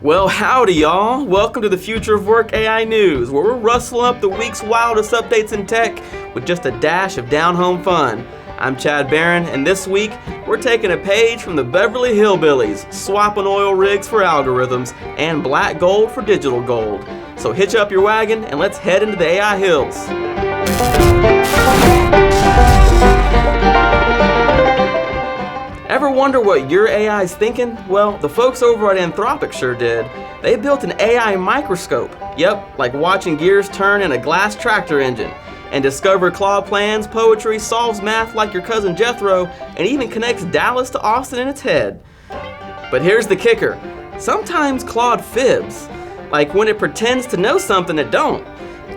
Well, howdy y'all. Welcome to the Future of Work AI News, where we're rustling up the week's wildest updates in tech with just a dash of down-home fun. I'm Chad Barron, and this week, we're taking a page from the Beverly Hillbillies, swapping oil rigs for algorithms and black gold for digital gold. So hitch up your wagon and let's head into the AI hills. Ever wonder what your AI's thinking? Well, the folks over at Anthropic sure did. They built an AI microscope. Yep, like watching gears turn in a glass tractor engine. And discover Claude plans poetry, solves math like your cousin Jethro, and even connects Dallas to Austin in its head. But here's the kicker. Sometimes Claude fibs. Like when it pretends to know something it don't.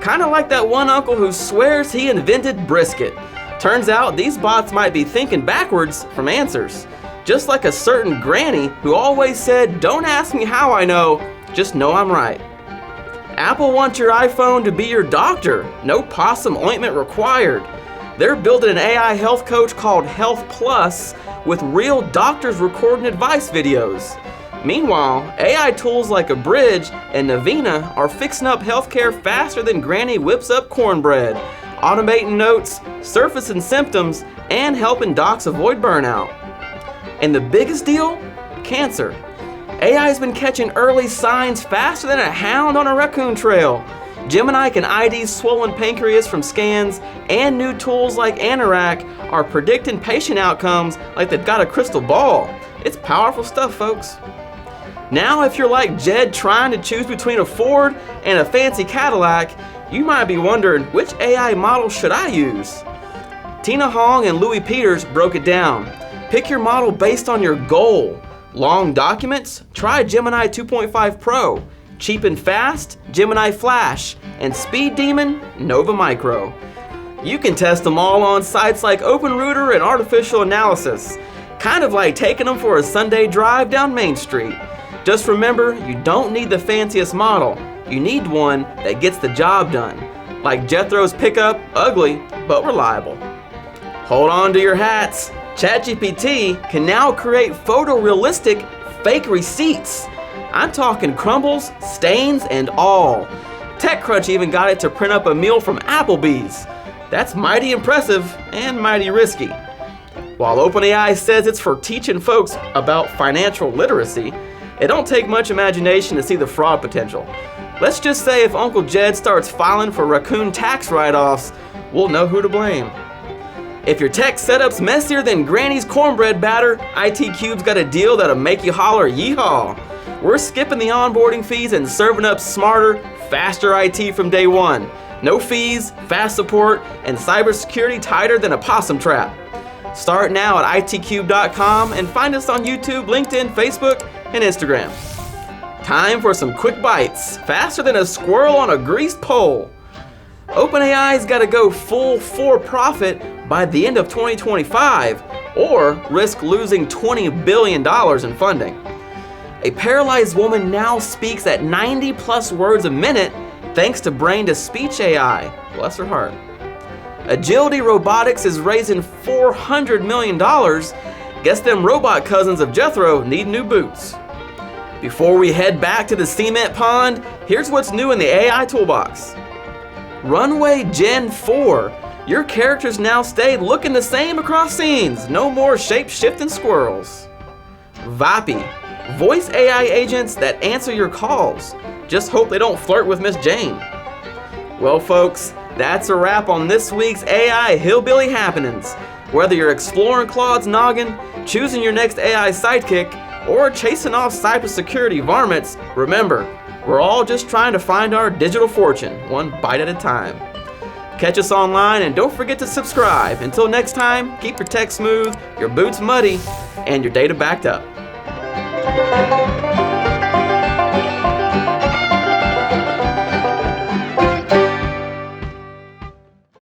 Kinda like that one uncle who swears he invented brisket. Turns out these bots might be thinking backwards from answers. Just like a certain granny who always said, "Don't ask me how I know, just know I'm right." Apple wants your iPhone to be your doctor. No possum ointment required. They're building an AI health coach called Health Plus with real doctors recording advice videos. Meanwhile, AI tools like Abridge and Navina are fixing up healthcare faster than Granny whips up cornbread, automating notes, surfacing symptoms, and helping docs avoid burnout. And the biggest deal? Cancer. AI's been catching early signs faster than a hound on a raccoon trail. Gemini can ID swollen pancreas from scans, and new tools like Anthropic are predicting patient outcomes like they've got a crystal ball. It's powerful stuff, folks. Now, if you're like Jed trying to choose between a Ford and a fancy Cadillac, you might be wondering, which AI model should I use? Tina Hong and Louis Peters broke it down. Pick your model based on your goal. Long documents? Try Gemini 2.5 Pro. Cheap and fast? Gemini Flash. And Speed Demon? Nova Micro. You can test them all on sites like OpenRouter and Artificial Analysis. Kind of like taking them for a Sunday drive down Main Street. Just remember, you don't need the fanciest model. You need one that gets the job done. Like Jethro's pickup, ugly, but reliable. Hold on to your hats. ChatGPT can now create photorealistic fake receipts. I'm talking crumbles, stains, and all. TechCrunch even got it to print up a meal from Applebee's. That's mighty impressive and mighty risky. While OpenAI says it's for teaching folks about financial literacy, it don't take much imagination to see the fraud potential. Let's just say if Uncle Jed starts filing for raccoon tax write-offs, we'll know who to blame. If your tech setup's messier than Granny's cornbread batter, ITCubed's got a deal that'll make you holler yeehaw. We're skipping the onboarding fees and serving up smarter, faster IT from day one. No fees, fast support, and cybersecurity tighter than a possum trap. Start now at ITCubed.com and find us on YouTube, LinkedIn, Facebook, and Instagram. Time for some quick bites, faster than a squirrel on a greased pole. OpenAI's got to go full for profit by the end of 2025, or risk losing $20 billion in funding. A paralyzed woman now speaks at 90 plus words a minute thanks to brain-to-speech AI. Bless her heart. Agility Robotics is raising $400 million. Guess them robot cousins of Jethro need new boots. Before we head back to the cement pond, here's what's new in the AI toolbox. Runway Gen 4. Your characters now stay looking the same across scenes. No more shape-shifting squirrels. Vapi. Voice AI agents that answer your calls. Just hope they don't flirt with Miss Jane. Well, folks, that's a wrap on this week's AI Hillbilly Happenings. Whether you're exploring Claude's noggin, choosing your next AI sidekick, or chasing off cybersecurity varmints, remember, we're all just trying to find our digital fortune, one bite at a time. Catch us online and don't forget to subscribe. Until next time, keep your tech smooth, your boots muddy, and your data backed up.